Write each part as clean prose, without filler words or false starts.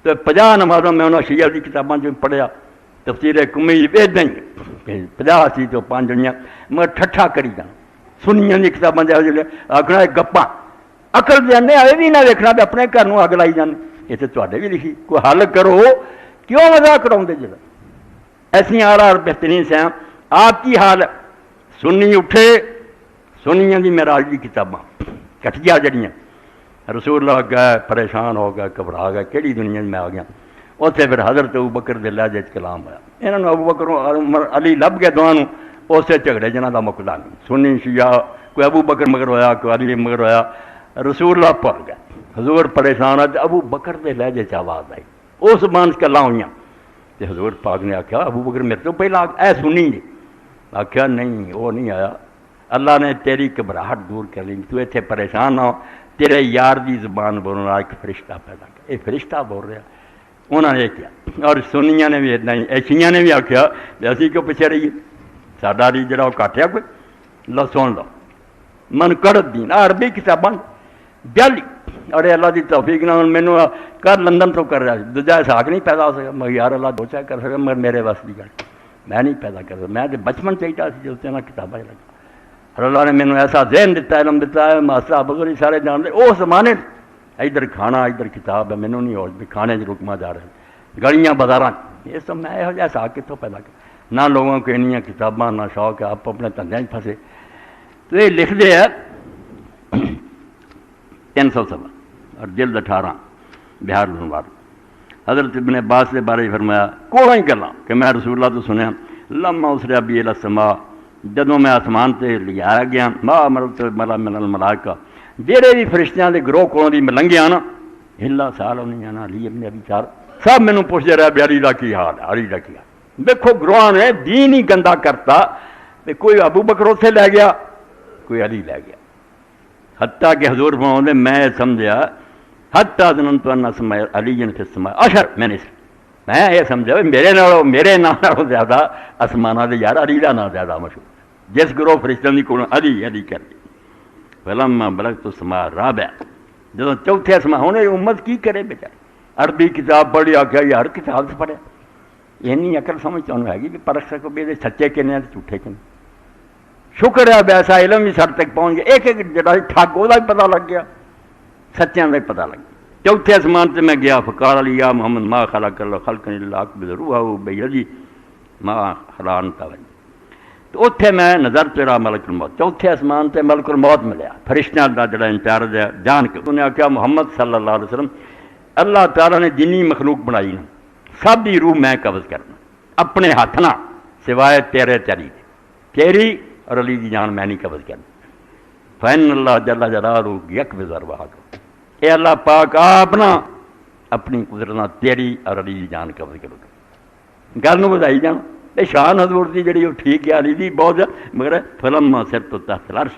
تو 50 نمازوں میں انہوں نے شیعہ کی کتابوں جو پڑھیا تفسیر کمی ادا ہی 50 سی تو 5 ہوئی مگر ٹھٹھا کری جانا سنیاں کی کتابیں آخنا گپاں عقل دے یہ بھی نہ دیکھنا بھی اپنے گھر اگ لائی جانے یہ تو تے بھی لکھی کوئی حل کرو کیوں مزاق کراؤ جا ایسا آر بہترین سے آپ کی حال سنی اٹھے سنیاں دی معراج دی کتاباں کٹیا جڑیاں رسول اللہ گئے پریشان ہو گئے گھبرا گئے کہڑی دنیا میں آ گیا اتنے پھر حضرت ابوبکر دے لہجے کلام ہوا یہاں نے ابوبکر عمر علی لب گئے دونوں اسے جھگڑے جنہوں کا مکلا نہیں سنی شیعہ کوئی ابوبکر مگر ہویا کوئی علی مگر ہویا رسول اللہ پڑھ گئے حضور پریشان ہے ابوبکر دے لہجے آواز آئی اس زبان کلا ہوئی تو حضور پاک نے آخیا ابوبکر میرے تو پہلا اے سنی جی آخیا نہیں وہ نہیں آیا اللہ نے تیری گھبراہٹ دور کر لی تو اتنے پریشان نہ ہو تیرے یار دی زبان بولنے ایک فرشتہ پیدا کیا یہ فرشتہ بول رہا انہوں نے یہ کیا اور سنیاں نے بھی اتنا ہی ایشیاں نے بھی آخیا اسی کیوں پیچھے رہیے ساڈا ری جڑا وہ کاٹیا کوئی لو سن لو من کڑت دین عربی کتاباں جل اور اللہ کی توفیق نہ مینو کر لندن تو کر رہا دوجا اسحاق نہیں پیدا ہو سکا مگر یار اللہ دو چاہ کر سکا مگر میرے بس کی گل میں نہیں پیدا کر سکتا میں تو بچپن چاہیے سی جس طرح کتابیں لگا اور اللہ نے مینو ایسا ذہن دیتا علم دیتا ہے ماسٹر بزرگ سارے جانتے اس زمانے ادھر کھانا ادھر کتاب ہے مینو نہیں ہو کھانے رکما جا رہے گلیاں بازار یہ سب میں یہو جہا حساب کتوں پیدا کر نہ لوگوں کو انیاں کتاباں نہ شوق ہے آپ اپنے دھندے پھنسے تو یہ لکھتے ہیں 300 اور جلد 18 بہار الانوار حضرت ابن عباس کے بارے فرمایا کوڑا ہی گلاں کہ میں رسول اللہ تو سنیا لما اسرا بی الی السماء جدوں میں آسمان تے لیا گیا ما امرت ملا من الملائکہ جہڑے بھی فرشتیاں دے گروہ کولوں دی لنگھیا نا الا سال نہیں جانا علی ابن ابی طالب سب مینوں پوچھدے رہے بھی علی دا کی حال ہے علی دا کی حال دیکھو گروہ نے دین ہی گندا کرتا تے کوئی ابو بکر اتھے لے گیا کوئی علی لے گیا حتیٰ کہ حضور فرماؤں میں سمجھا حتیٰ ظننت ان اسماء علی فی السماء عشر میں یہ سمجھا میرے نام زیادہ آسمانہ دے یار علی دا نام زیادہ مشہور جس گروہ فرشتوں کی کو علی علی کر دی فلما بلغت السماء الرابع جب چوتھے آسمان ہونے امت کی کرے بیچارے عربی کتاب پڑھی آخیا یہ ہر کتاب سے پڑھے یہ نہیں عقل سمجھ چاہوں ہے کہ پرکھ سکو بھی سچے کنے ہیں جھوٹے کنے شکر ہے ایسا علم بھی سر تک پہنچ گیا ایک ایک جڑا ٹھگ وہ بھی پتہ لگ گیا سچیاں کا پتہ لگ گیا چوتھے آسمان سے میں گیا فقال علی یا محمد ما خلق اللہ خلق اللہ اقبض روحہ بیدی ما خلان توجہ تو اتنے میں نظر تیرا ملک الموت چوتھے آسمان سے ملک الموت ملیا فرشتیاں دا جڑا انچارج ہے جان کے انہوں نے آخیا محمد صلی اللہ علیہ وسلم اللہ تعالیٰ نے جنی مخلوق بنائی نا سب دی روح میں قبض کرنا اپنے ہاتھ نہ سوائے تیرے تیری تیری اور علی دی جان میں نہیں قبض کرنا فین اللہ جل جلالہ یقبض ارواحکم اے اللہ پاک آپ نا اپنی قدرت تیری اور علی دی جان قبض کرو گا گل نو بدائی جان اے شان حضور دی جڑی وہ ٹھیک ہے علی دی بہت مگر فلما سرت تحت العرش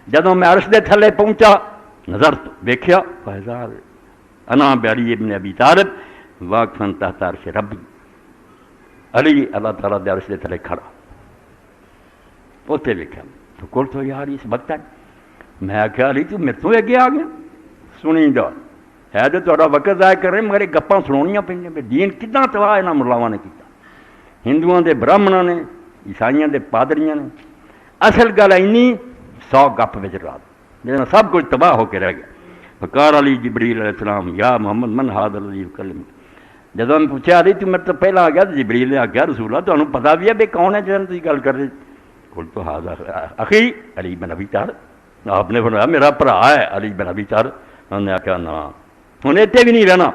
جدوں میں عرش دے تھلے پہنچا نظر تو دیکھیا فیضا انا بعلی ابن ابی طالب واقفا تحت عرش ربی علی اللہ تعالیٰ دے عرش دے تھلے کھڑا اتنے لکھا تو کول تو یار اس وقت ہے میں آخیا علی تو میرے تو اگے آ گیا سنی دا ہے تو تھوڑا وقت ضائع کر رہے مگر گپاں سناؤنیاں پہ دین کتنا تباہ یہاں ملاواں نے کیتا ہندوؤں دے برہمناں نے عیسائیاں دے پادریاں نے اصل گل اینی 100 گپ وچ رات جہاں سب کچھ تباہ ہو کے رہ گیا فقال علی جبریل علیہ السلام یا محمد من ھذا الذی یکلم جدوں میں پوچھا علی تو میرے تو پہلا آ گیا جبریل نے آخیا رسول اللہ تمہیں پتہ بھی ہے بھائی کون ہے جن تھی گل کر رہے قلت تو ھذا اخی علی بن ابی طالب آپ نے فرمایا میرا بھرا ہے علی بن ابی طالب انہوں نے آخیا نا ہن اتنے بھی نہیں رہنا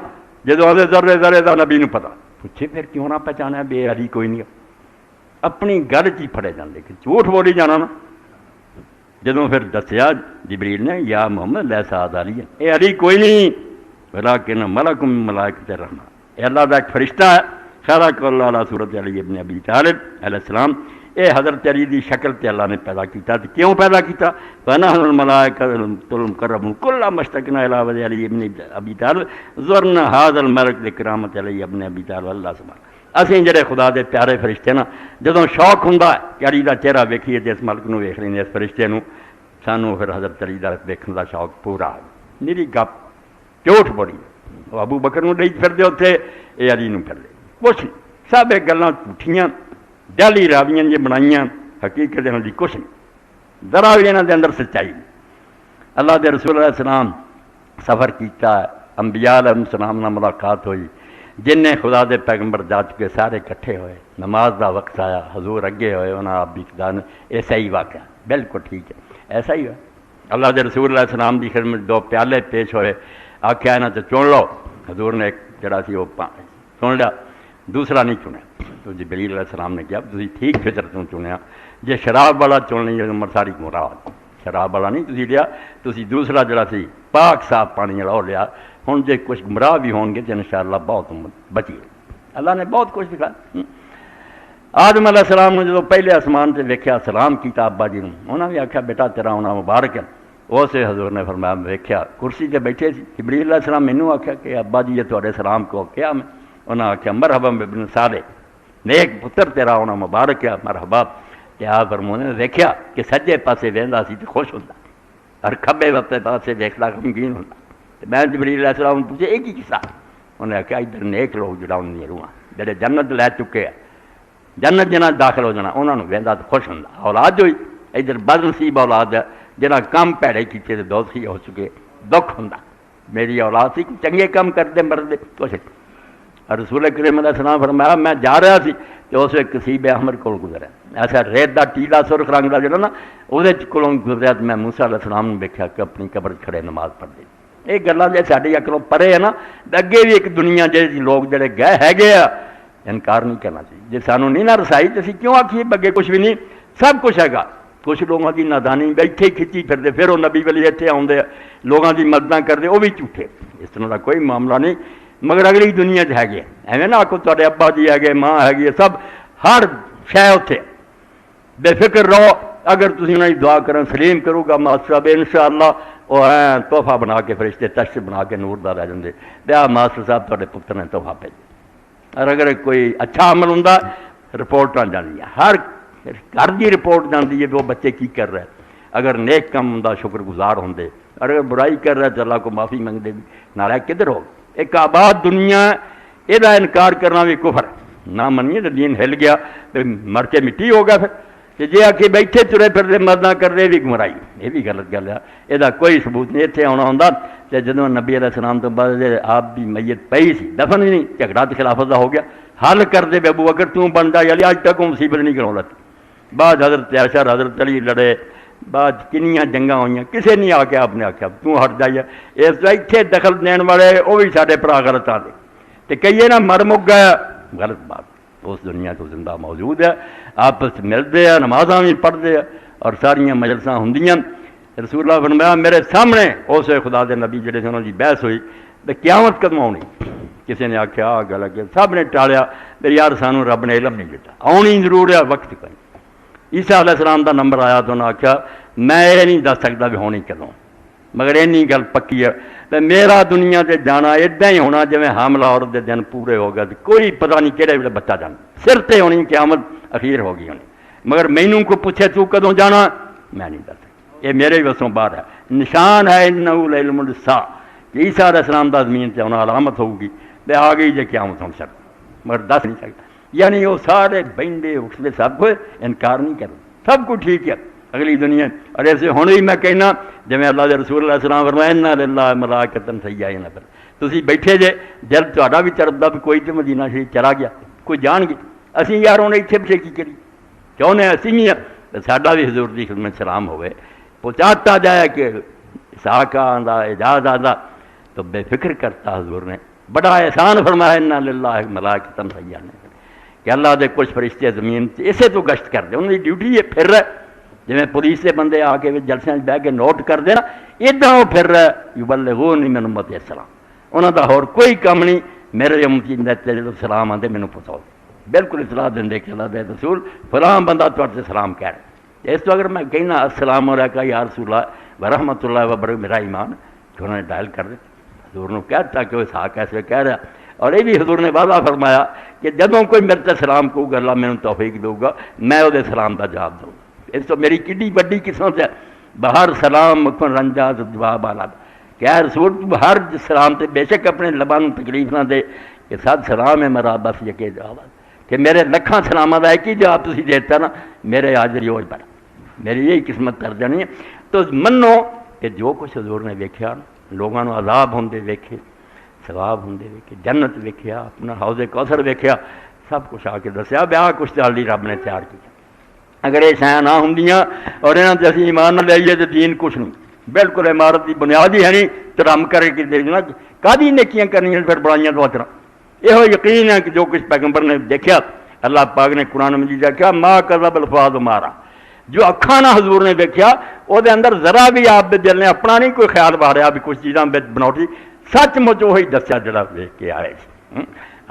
جدوں آدھے ذرے ذرے دا نبی نو پتہ پوچھے پھر کیوں نہ پہچانا بے علی کوئی نہیں اپنی گل چ پھڑے جاندے کہ جھوٹ بولی جانا نا جدوں پھر دسیا جبریل نے یا محمد لیسا ھذا علی اے علی کوئی نہیں ولکن ملک من ملائکۃ الرحمن اے اللہ دا ایک فرشتہ ہے خلق اللہ علی صورت علی ابن ابی طالب علیہ السلام اے حضرت علی دی شکل تے اللہ نے پیدا کیتا تے کیوں پیدا کیتا فنحن الملائکۃ المقربون کل مشتقنا الی وجه علی ابن ابی طالب زرنا ھذا الملک لکرامت علی ابن ابی طالب اللہ سبحانہ اسی جڑے خدا دے پیارے فرشتے نا جدوں شوق ہوندا ہے کہ علی دا چہرہ ویکھیے تے اس ملک نو ویکھ لینے اس فرشتے نو سانو پھر حضرت علی دا ویکھن دا شوق پورا میری گپ جھوٹ بڑی ابو بکر نوں دئی پھردے اتنے، یہ علی نوں پھردے، کچھ نہیں، سب یہ گلاں جھوٹیاں جعلی راویاں جی بنائیاں، حقیقت انہاں دی کچھ نہیں، ذرا بھی انہاں دے اندر سچائی نہیں۔ اللہ دے رسول علیہ السلام سفر کیتا، انبیاء علیہ السلام نال ملاقات ہوئی، جن نے خدا دے پیغمبر جا چکے سارے کٹھے ہوئے، نماز دا وقت آیا، حضور اگے ہوئے، انہاں آپ بھی خدا نے ایسا ہی واقعہ بالکل ٹھیک ہے ایسا ہی ہوا۔ اللہ دے رسول علیہ السلام دی خدمت دو پیالے پیش ہوئے، آخیا انہاں تے چن لو، حضور نے ایک جڑا سی وہ چن لیا، دوسرا نہیں چنیا، تو جبریل علیہ السلام نے کہا تسی ٹھیک فطرت نوں چنیا، جے شراب والا چن لیں عمر ساری گمراہ، شراب والا نہیں تسی لیا، تسی دوسرا جڑا سی پاک صاف پانی والا وہ لیا، ہن جے کچھ گمراہ بھی ہون گے تو انشاءاللہ بہت امت بچی۔ اللہ نے بہت کچھ دکھایا۔ آدم علیہ السلام نے جدو پہلے آسمان سے ویکھیا، سلام کیتا ابا جی نوں، انہاں بھی آکھیا بیٹا تیرا ہونا مبارک ہے، اسے حضور نے فرمایا ویکھیا کرسی تے بیٹھے سی، جبریل علیہ السلام مینوں آکھیا کہ ابا جی یہ تہاڈے سلام کو کیا میں، انہاں آکھیا مرحبا بابن صالح، نیک پتر تیرا ہونا مبارک ہے، مرحبا۔ تے آپ فرمانے نے ویکھیا کہ سجے پاسے ویندا سی تے خوش ہوندا، اور کھبے پاسے ویکھدا غمگین ہوندا۔ تے میں جبریل علیہ السلام نے پوچھا یہ کی قصہ؟ انہیں آخیا ادھر نیک لوگ جڑا انہاں روحاں جڑے جنت لے چکے ہیں، جنت جنہاں داخل ہو جانا، انہاں نوں ویندا تے خوش ہوندا۔ اولاد ہوئی ادھر بد نصیب اولاد ہے جنہاں کم پیڑے کیتے تے دوزخی ہو چکے، دکھ ہوندا میری اولاد سی چنگے کم کردے مردے کچھ۔ اور رسول کریم علیہ السلام فرمایا میں جا رہا سی تے اس وقت کسیب احمر کول گزرا، ایسا ریت دا ٹیلا سرخ رنگ دا جڑا نا اودے کولوں گزریا تے میں موسیٰ علیہ السلام نوں ویکھیا کہ اپنی قبر کھڑے نماز پڑھدے۔ یہ گلاں جے ساڈی عقلوں پرے ہے نا، اگے بھی ایک دنیا جے لوگ جڑے گئے ہے آ، انکار نہیں کرنا چاہیے۔ جے سانوں نہیں نہ رسائی تے اسی کیوں آکھیے بگے کچھ بھی نہیں، سب کچھ ہے گا۔ کچھ لوگوں کی نادانی بیٹھے کھچی پھردے، پھر وہ نبی ولی اتنے آؤندے لوگوں کی مدداں کرتے، وہ بھی جھوٹے، اس طرح کا کوئی معاملہ نہیں۔ مگر اگلی دنیا ہے گے ایویں نہ آکو تواڈے ابا جی ہے گے، ماں ہے گی، سب ہر شے اتنے بے فکر رہو۔ اگر تسی انہاں دی دعا کرن سلیم کرو گا ماسٹر صاحب انشاءاللہ وہ تحفہ بنا کے فرشتے تشت بنا کے نور دا رہ جاندے، تے ماسٹر صاحب تواڈے پتر نے تحفہ بھیجا۔ اور اگر کوئی اچھا عمل ہوندا رپورٹاں جاندیاں، ہر گھر کی رپورٹ جاندی ہے کہ وہ بچے کی کر رہے، اگر نیک کم ہوندا شکر گزار ہوندے، اور اگر برائی کر رہے تو اللہ کو معافی منگدے بھی، نالا کدھر ہو ایک آباد دنیا یہ انکار کرنا بھی کفر ہے، نہ منیے تو دین ہل گیا تو مر کے مٹی ہو گیا۔ پھر کہ جی آ کے بیٹھے ترے پھرتے مردہ کر رہے بھی گمرائی، یہ بھی غلط گل ہے، یہ کوئی ثبوت نہیں۔ اتنے آنا ہوندا تے جدوں نبی علیہ السلام تو بعد آپ بھی میت پئی سی، دفن بھی نہیں، جھگڑا تو خلافت دا ہو گیا، حل کر دے ابو بکر تو بن جا علی، اج تک وہ مصیبت نہیں کرا لتی۔ بعد حضرت عائشہ حضرت علی لڑے، بعد کنیاں جنگاں ہوئیاں، کسے نہیں آ کے آپ نے آخیا تو ہٹ جائیے، اس طرح اتنے دخل دین والے وہ بھی سارے بھرا غلط آ دے تو کہیے نا مر مک گیا، غلط بات۔ اس دنیا تو زندہ موجود ہے، آپس ملتے ہیں، نمازاں بھی پڑھتے ہیں اور ساریاں مجلساں ہوندیاں۔ رسول اللہ فرمایا میرے سامنے اس خدا دے نبی جڑے انہوں کی بحث ہوئی تو قیامت کدوں آنی؟ کسی نے آخیا آ گل کہ سب نے ٹالیا، میرے یار سانوں رب نے علم نہیں دیتا، آنی ضرور ہے، وقت کوئی۔ عیسیٰ علیہ السلام دا نمبر آیا تو انہوں نے آخیا میں یہ نہیں دس سکتا بھی ہونی کدوں، مگر اینی گل پکی ہے تو میرا دنیا سے جانا ادا ہی ہونا جی حاملہ عورت دے دن پورے ہو گئے، کوئی پتہ نہیں کہڑے ویلے بچہ جانا، سر تے ہونی قیامت اخیر ہو گئی ہونی، مگر مینوں کو پوچھے تو کدوں جانا میں نہیں دس سکتا، یہ میرے وسوں باہر ہے۔ نشان ہے انہو لعلم الساعہ کہ عیسیٰ علیہ السلام دا زمین تے ہونا علامت ہوگی تے آ گئی جے قیامت ہون سکتا، مگر دس نہیں سکتا۔ یعنی وہ سارے بہندے اٹھتے سب کو انکار نہیں کرتے، سب کو ٹھیک ہے اگلی دنیا۔ اور ایسے ہوں بھی میں کہنا جی اللہ کے رسول علیہ السلام فرمایا انا للہ ملائکۃ سیاحین پر، تسی بیٹھے جے دل تہاڈا بھی چردا بھی کوئی تو مدینہ شریف چلا گیا، کوئی جان گیا، اسی یار ہوں اتنے پچھے کی کری چاہنے اسی بھی ہیں، ساڈا بھی حضور کی خدمت سلام ہوئے، پہنچاتا جائے کہ ساکا آندا اعجاز آندا تو بے فکر کرتا حضور نے بڑا احسان فرمایا انا للہ ملائکۃ سیاحین کہ اللہ دے کچھ فرشتے زمین اسے تو گشت کر دے، انہوں کی ڈیوٹی ہے پھر رہے جی پولیس کے بندے آ کے جلسے بہ کے نوٹ کر دے نا، ادا وہ پھر رہے یبلغون من امتی السلام، انہوں کا ہور کوئی کام نہیں، میرے امتی جب سلام آتے مینوں پہنچاؤ، بالکل اطلاع دیں کہ اللہ دے رسول فلاں بندہ تھوڑے سے سلام کہہ رہے۔ اس تو اگر میں کہنا السلام علیکم یا رسول اللہ ورحمۃ اللہ وبرکاتہ میرا ایمان کہ انہوں نے ڈائل کر دے، حضور نے کہتا کہ وہ اسحاق ایسے کہہ رہا، اور یہ بھی حضور نے وعدہ فرمایا کہ جدوں کوئی میرے تے سلام کہو گا اللہ مینوں توفیق دوں گا میں وہ سلام کا جواب دوں گا۔ اس تو میری کڈی وڈی قسمت ہے، باہر سلام مکن رنجا تو جواب آلہ کہ اے رسول تو ہر سلام تے بے شک اپنے لبان تکلیف نہ دے کہ سب سلام ہے میرا بس یقے جواب کہ میرے لکھاں سلامہ دا ایک ہی جواب تسی دیتا نا میرے حاضری ہو پر میری یہی قسمت کر جانی ہے. تو منو کہ جو کچھ حضور نے ویکھیا لوگوں کو عذاب ہوندے ویکھے ثواب ہوندے ویکھے جنت ویکھیا اپنا حوض کوثر ویکھیا سب کچھ آ کے دسیا بیا کچھ تالی رب نے تیار کیا. اگر یہ شاید نہ ہوندیاں اور یہاں سے اسی ایمان نہ لائیے تو دین کچھ نہیں بالکل عمارت کی بنیاد ہی ہے نہیں تو رم کر کے دیکھنا کدی نیکیاں کرنی پھر برائیاں تو اچرا. یہ یقین ہے کہ جو کچھ پیغمبر نے دیکھا اللہ پاک نے قرآن مجید دیکھا ماں کذب الفؤاد مارا جو اکھاں نہ حضور نے دیکھا وہ اندر ذرا بھی آپ دے دل نے اپنا نہیں کوئی خیال باریا بھی کچھ چیزاں بناوٹی سچ مچ وہی دسیا جڑا ویکھ کے آئے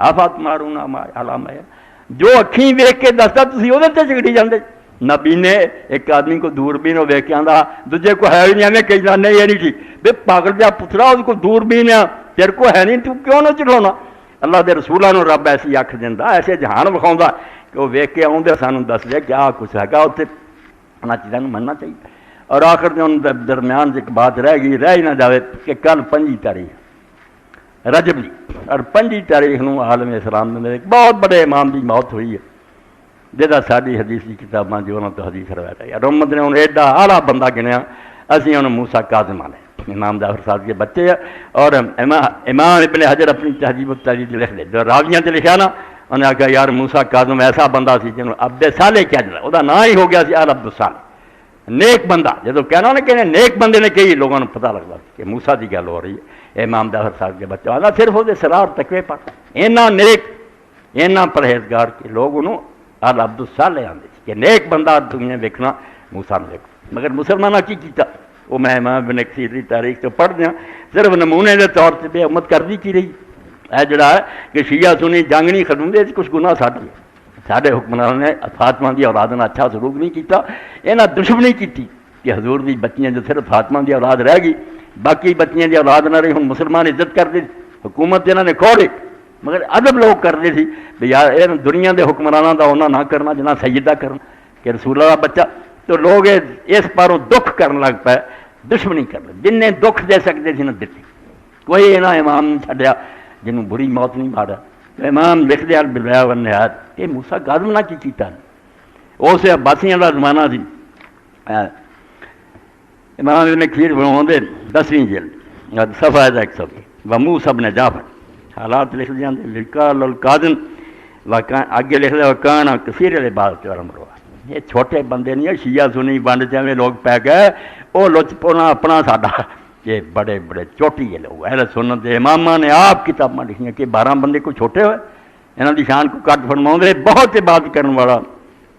آفات مارون علام ہے جو اکھیں ویکھ کے دستا تسی وہ چگڑی جاندے. نبی نے ایک آدمی کو دوربین وہ ویکھ کے آندا دوجے کو ہے نہیں ہمیں کہیں نہیں یہ نہیں ٹھیک بے پاگل جا پترا اس کو دوربین ہے تیرے کو ہے نہیں تو کیوں نہ چڑھانا. اللہ دے رسولاں نو رب ایسی اکھ دیندا ایسے جہان وکھاوندا کہ وہ ویکھ کے آؤندے سانوں دس دے کیا کچھ ہے گا اتنے انہاں چیزاں نوں مننا چاہیے. اور آخر دے ان درمیان ایک بات رہ گئی رہ ہی نہ جاوے کہ کل 5 تاریخ رجب دی اور 5 تاریخ نو عالم اسلام میں ایک بہت بڑے امام دی موت ہوئی ہے جہاں ساری حدیث کی کتاباں جو انہوں تو حدیث روایت ہے. رحمت نے انہوں نے ایڈا اعلیٰ بندہ گنیا اسی انہوں موسیٰ کاظم نے امام جعفر صاحب کے بچے ہیں. اور امام ابن حجر اپنی تہذیب و تہذیب لکھ لے جو راویاں سے لکھا نا انہیں آخیا یار موسیٰ کاظم ایسا بندہ سی جنہوں عبد صالح کیا جلا وہ نام ہی ہو گیا سی عبد الصالح نیک بندہ. جب کہنا نا کہ نیک بندے نے کئی لوگوں نے پتہ لگتا کہ موسیٰ کی گل ہو رہی ہے امام جعفر صاحب کے بچے والا صرف وہ سرار تقوی پر اینا نیک اینا پرہیزگار کہ لوگ انہوں عبد الصالح آتے کہ نیک بندہ دنیا ویکھنا موسیٰ نے ویکھنا. مگر مسلمانہ کی کیتا وہ میں امام ابن کثیر کی تاریخ تو پڑھ دیا صرف نمونے کے طور سے بے امت کر دی کی رہی ہے جڑا ہے کہ شیعہ سنی جنگ نہیں ختم دے کچھ گناہ ساڈے حکمران نے فاطمہ دی اولاد نے اچھا سلوک نہیں کیتا انہاں دشمنی کیتی کہ حضور دی بچیاں جو صرف فاطمہ دی اولاد رہ گئی باقی بچیاں دی اولاد نہ رہی ہن مسلمان عزت کرتے حکومت انہوں نے کھوڑے مگر ادب لوگ کرتے تھے بھی یار یہ دنیا کے حکمرانوں کا انہوں نہ کرنا جنا سیدہ کرنا کہ رسول اللہ بچہ تو لوگ اس پاروں دکھ کرن لگ پائے دشمنی کرنا جن نے دکھ دے سکتے تھے نہ دیتی کوئی یہاں امام نہیں چھڈیا جنہوں بری موت نہیں مارا. امام لکھ دیا بالبدایہ والنہایہ کہ موسیٰ کاظم نہ کی کیتا اس عباسیاں کا زمانہ سی. امام ابن کثیر فرماندے 10ویں جلد صفحہ 120 وموسیٰ ابن جعفر حالات لکھ دیا لقال القاظم آگے لکھ دیا وکانا کثیر العبادت والعمر. یہ چھوٹے بندے نہیں شیعہ سنی بنڈ جائیں لوگ پہ گئے وہ لچ پونا اپنا ساڈا یہ بڑے بڑے چوٹی ہے لوگ اہل سنت امامہ نے آپ کتاباں لکھیاں کہ 12 بندے کو چھوٹے ہوئے انہوں کی شان کو کٹ فرماؤں دے بہت عبادت کرنے والا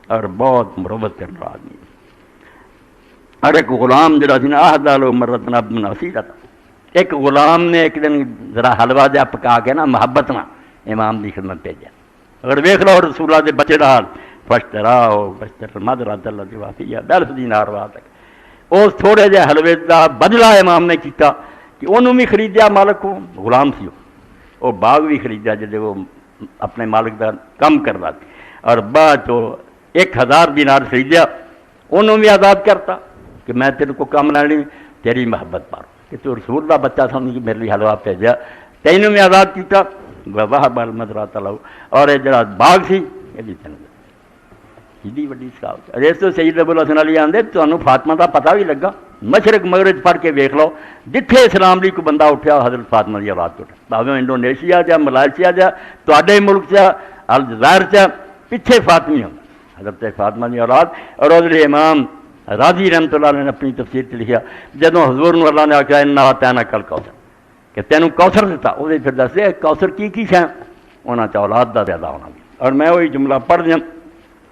اور بہت مروت کرنے والا آدمی. اور ایک غلام جڑا سی نا احدال مرتنا ابن اسیرہ تھا ایک غلام نے ایک دن ذرا حلوہ جا پکا کے نا محبت نہ امام کی خدمت بھیجا. اگر ویکھ لو رسول اللہ دے بچے دا حال فشتراؤ فشتر مدرۃ اللہ وافیہ ب10 دینار وا تک اس تھوڑے جہے حلوے کا بدلہ امام نے کیتا کہ انہوں بھی خریدیا مالک کو غلام سی وہ باغ بھی خریدیا جدے وہ اپنے مالک کا کم کرتا اور بعد تو 1000 دینار خریدیا انہوں بھی آزاد کرتا کہ میں تیرے کو کم لینی تیری محبت پاروں کہ تو رسول کا بچہ سمجھ میرے لیے حلوہ بھیجا تینوں بھی آزاد کیتا واہ بال مدرات لاؤ. اور یہ جڑا باغ سی یہ بھی تین جی وڈی سکاوت. اس تو سید ابو الحسن علی آندے تمہیں فاطمہ کا پتہ بھی لگا مشرق مغرب پڑھ کے ویکھ لو جتھے اسلام دی کوئی بندہ اٹھیا حضرت فاطمہ دی اولاد تو اٹھا بھاویں انڈونیشیا جا ملائشیا جا تواڈے ملک چا الجزائر چا پیچھے فاطمی ہوں حضرت فاطمہ دی اولاد. اور ادھر امام راضی رحمۃ اللہ نے اپنی تفسیر سے لکھا جدوں حضور نے اللہ نے آخیا انا اعطیناک الکوثر کہ تینوں کوثر دیتا وہ پھر دس دے کوثر کی شے انہاں چ اولاد دا زیادہ ہونا. اور میں وہی جملہ پڑھ دیا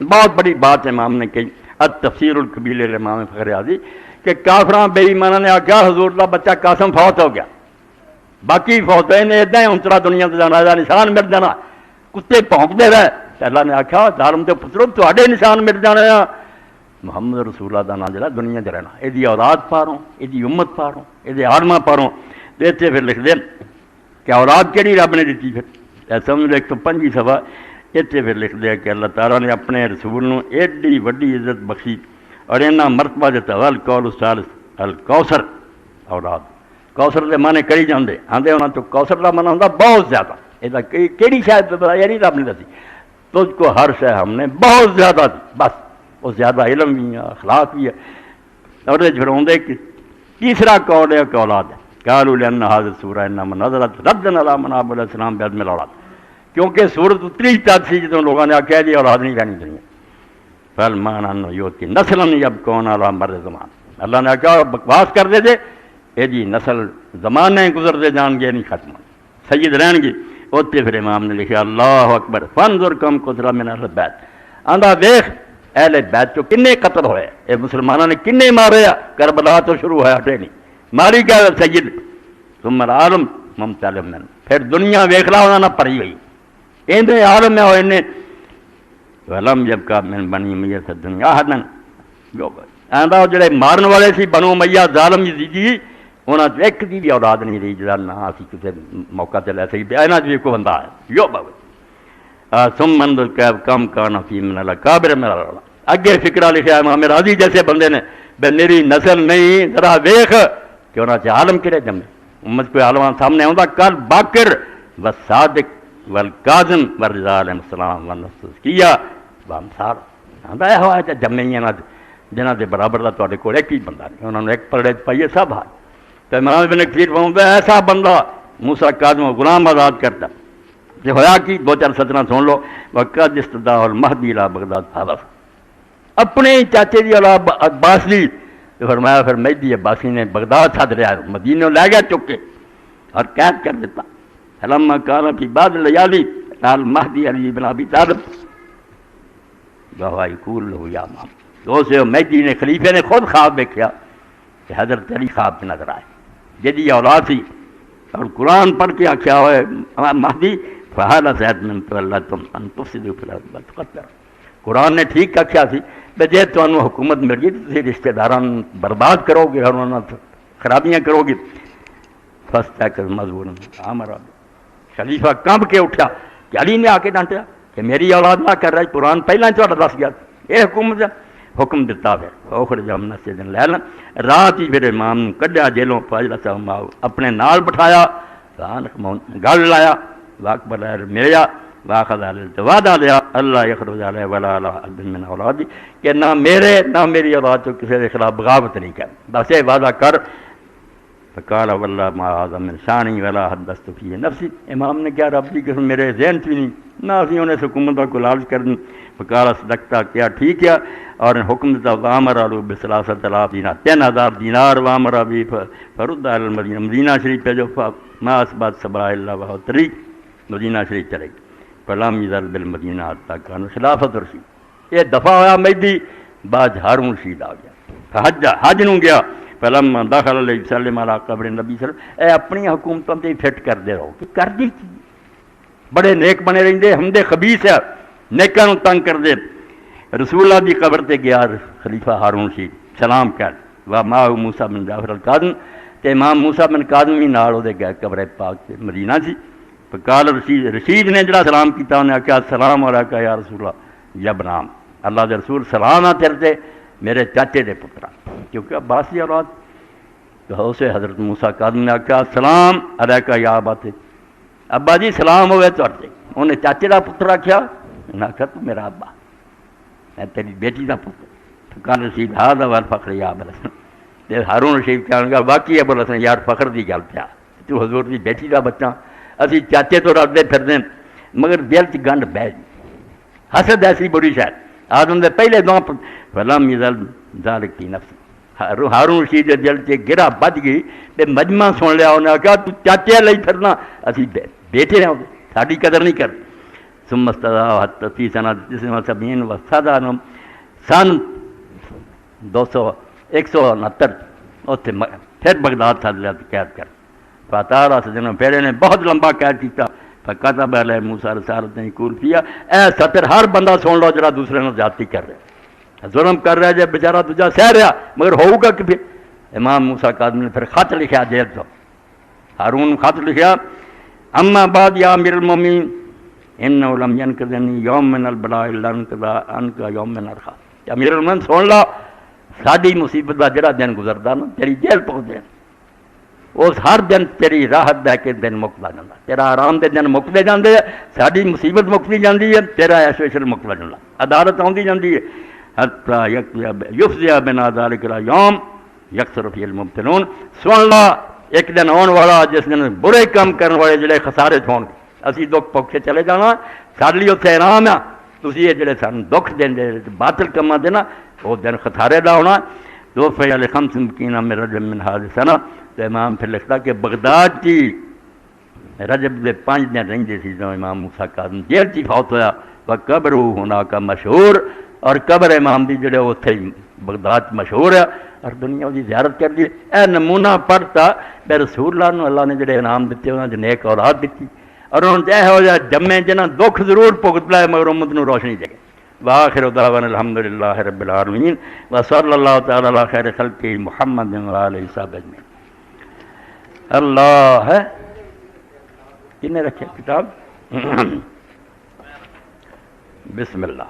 بہت بڑی بات امام نے کہی التفسیر الکبیر امام فخر رازی کہ کافراں بے ایماناں نے آخیا حضور دا بچہ قاسم فوت ہو گیا باقی فوت ہوئے نے ادا ہی انترا دنیا سے جانا نشان مل جانا کتے بھونکتے رہے. اللہ نے آخیا ظالم تے پترو تواڈے نشان مل جانے محمد رسول اللہ دا نام جڑا دنیا 'چ رہنا یہ اولاد پاروں یہ امت پاروں یہ عالمہ پاروں. اتنے پھر لکھ دیں کہ اولاد کہڑی رب نے دیتی پھر سمجھ لو 105 صفحہ اتنے پھر لکھ دیا کہ اللہ تعالیٰ نے اپنے رسول نو ایڈی وڈی عزت بخشی اور اینا مرتبہ دیتا القول الثالث الکوثر اولاد کوثر کے معنی کری جاندے آندے انہاں تو کوثر کا معنی ہوندا بہت زیادہ. یہ کیڑی شاید یہ نہیں رب نے دسی تجھ کو ہر شے ہم نے بہت زیادہ دی. بس وہ زیادہ علم بھی ہے اخلاق بھی ہے. اور پھر آدھے کہ تیسرا قول ہے کہ اولاد ہے. قالوا لأن هذه السورة إنما نزلت ردا على من عبد السلام بعدم الاولاد. کیونکہ سورت اتری تک سی جدوں لوگوں نے آخیا جی اولاد نہیں رہنی چاہیے. فالمان یوتی نسل یبکون علی مر زمان. اللہ نے کہا بکواس کر دے یہ جی نسل زمانے گزرتے جان گے نہیں ختم سید رہن گے. اتنے پھر امام نے لکھا اللہ اکبر فانظر کم قتل من اہل بیت. آندا دیکھ اہل بیت چو کنے قتل ہوئے اے مسلمانوں نے کنے مارے. کربلا تو شروع ہوا ہٹے نہیں ماری گیا سید. ثم العالم ممتلئ من پھر دنیا ویکھ لا انہاں نہ پری ہوئی ایندے عالم ہے انہیں ولم جب کا من بنی امیہ سے دنیا حدن جو آندا جڑے مارن والے سی بنو امیہ ظالم جی انہاں چ ایک دی بھی اولاد نہیں رہی جڑا نہ اسی کسے موقع تے لے سکدے. انہاں چ کوئی بندہ ہے یو بابا ثم من کم کان فی من الاکابر من اللہ. اگے فکرہ لکھا ہے امام راضی جیسے بندے نے بے میری نسل نہیں ذرا دیکھ کہ انہاں چ عالم کڑے جمے. امت کوئی عالم سامنے آندا کل باکر و صادق والکاظم والرضا علیہ السلام والنصوصیہ وامثال. آندا ہے ہوا تے جمے ہی انہاں جنہاں دے برابر دا تواڈے کول ایک ہی بندہ نہیں. انہاں نے ایک پرڑے پائیے سب ہاتھ. تو امام ابن کثیر فرماتا ہے ایسا بندہ موسیٰ کاظم و غلام آزاد کرتا. یہ ہویا کہ دو چار سطرہ سن لو. وقد استدعى المہدی الى بغداد حلف. اپنے چاچے دی اولاد عباس دی فرمایا پھر مہدی عباسی نے بغداد سد لیا مدینہ لے گیا چک کے اور قید کر دیتا. فلما كان في بعض الليالي قال مہدی علی بن ابی طالب وهو يقول له یا امام. دوسرے مہدی نے خلیفے نے خود خواب دیکھا کہ حضرت علی خواب نظر آئے جدی اولاد تھی اور قرآن پڑھ کے آخیا ہوئے مہدی فحال زید من تولتم ان تفسدوا فی الارض وتقتلوا. قرآن نے ٹھیک آخیا سی کہ جے تمہیں حکومت مل گئی تو تسی رشتہ داران برباد کرو گے اور انہوں نے خرابیاں کرو گے. فاستيقظ مذعورا امر خلیفہ کانپ کے اٹھا کہ علی نے آ کے ڈانٹا کہ میری اولاد نہ کر رہی. قرآن پہلے تھوڑا دس گیا یہ حکومت حکم دیتا ہے اخرج من السجن لیلا. رات ہی پھر امام کڈیا جیلوں فاجلسہ معه اپنے نال بٹھایا گل لایا واقبل ملیا واخذ الوعدہ لیا اللہ یخرج علیہ ولا علی عبد من اولادی کہ نہ میرے نہ میری اولاد تو کسی کے خلاف بغاوت نہیں کر. بس یہ وعدہ کر. فقال واللہ ما هذا من شانی ولا حدثت فی نفسی. امام نے کیا رب کی قسم میرے ذہن سے نہیں نہ اسی انہیں حکومت کو لالچ کر دیں. فقال صدقتا کیا ٹھیک ہے اور حکم دیتا وامر علیہ بثلاثۃ آلاف دینار 3000 دینار وامر ابھی فرد علی المدینہ مدینہ شریف پہ جو ما اثبات سبا اللہ وہو طریق مدینہ شریف چلے گی. فلم یزل بالمدینہ حتی کان خلافت رشید. یہ دفعہ ہوا مہدی بعد ہارون رشید آ گیا حج نو گیا. فلما دخل علیہ وسلم علی قبر نبی صلی اللہ علیہ وسلم. اے اپنی حکومتوں تے فٹ کر دے رہو کہ کر دی بڑے نیک بنے رہندے ہمدے خبیث ہے نیکاں نو تنگ کر دے. رسول اللہ دی قبر تے گیا خلیفہ ہارون رشید سلام کر و ماہ موسیٰ بن جعفر القاظم تے امام موسیٰ بن قاظم بھی نال دے گئے قبر پاک تے مدینہ سی. فقال رشید نے جڑا سلام کیتا انہیں کہا السلام علیکہ یا رسول اللہ یا بنام اللہ دے رسول سلام آ تیرے تے میرے چاچے دے پترا کیونکہ عباس دی اولاد تو اسے حضرت موسیٰ قاظم نے کہا السلام علیکہ یا ابا تے ابا جی سلام ہوئے تواڈے. انہیں چاچے دا پتر آکھیا انہیں آکھیا تو میرا ابا میں تیری بیٹی دا پتر. فقال رشید ھذا والفخر یا ابا الحسن. تے ہارون رشید کہنے لگا واقعی ابو الحسن یار فخر دی گل پیا تو حضور دی بیٹی دا بچہ اسی چاچے تو رلدے پھردے مگر دل چ گنڈ بہ گئی. حسد ایسی بری شاید آدم دے پہلے دو فلم یزل ذالک فی نفس. ہارون رشید دے دل چ گرا بج گئی تے مجمع سن لیا انہیں کہا تو چاچے لئی پھرنا اسی بیٹھے رہو ساڈی قدر نہیں کر. ثم استدعى حتى في سنة 79 وسادانم سن 169 اتنے پھر بغداد تھا قید کر. فاتارا سجنوں پھر نے بہت لمبا قید کیتا. فکتب علیہ موسیٰ رسالت نے قول کیا اے سطر ہر بندہ سن لو جرا دوسرے نے زیادتی کر رہا ظلم کر رہا جب بیچارہ تجھا سہ رہا مگر ہوگا کہ پھر. امام موسیٰ قاظم نے پھر خط لکھا جیل تو ہارون خط لکھا اما بعد یا امیر المومنین انه لم ينقذني يوم من البلاء الا انقضى عنك يوم من الرخاء. امیر المومنین سن لا ساری مصیبت کا جڑا دن گزردا نا تیری جیل پہنچ جائے اس ہر دن تیری راحت دے کے دن مکتا جاتا، تیرا آرام دے دن مکتے جاندے، ساری مصیبت مکتی جاندی ہے، تیرا ایش ویشل مکتا جاتا، عدالت آتی جاندی ہے، حتی یفزع بنا ذالک الیوم یکثر فیہ المبطلون۔ سن لا ایک دن آن والا جس دن برے کام کرنے والے جڑے خسارے ہون گے، اسی دکھ پوکھے چلے جانا، سارے لیے اتنے آرام ہے، تسی یہ جڑے سان دکھ دیں باطل کما دینا وہ دن خسارے دا ہونا۔ تو فیل خمس مکینہ میں رجب من حاضر سنہ، تو امام پھر لکھتا کہ بغداد کی رجب دے 5 دن رہندے سی جو امام موسیٰ کاظم جیل چی فوت ہویا، وہ قبر ہونا کا مشہور، اور قبر امام دی جڑے اتھے بغداد مشہور ہے، اور دنیا دی زیارت کر دی۔ اے نمونہ پڑھتا بے رسول اللہ نے، اللہ نے جڑے انعام دیتے انہوں نے نیک اولاد دیتی، اور انہوں نے ہو جائے جمے جنہ دکھ ضرور پگت لائے مگر امت نو روشنی دے گئے۔ وآخر دعوانا الحمدللہ رب العالمین وصلی اللہ تعالی علی خیر خلقہ محمد وآلہ وصحبہ اجمعین۔ اللہ ہے کنے رکھے کتاب؟ بسم اللہ۔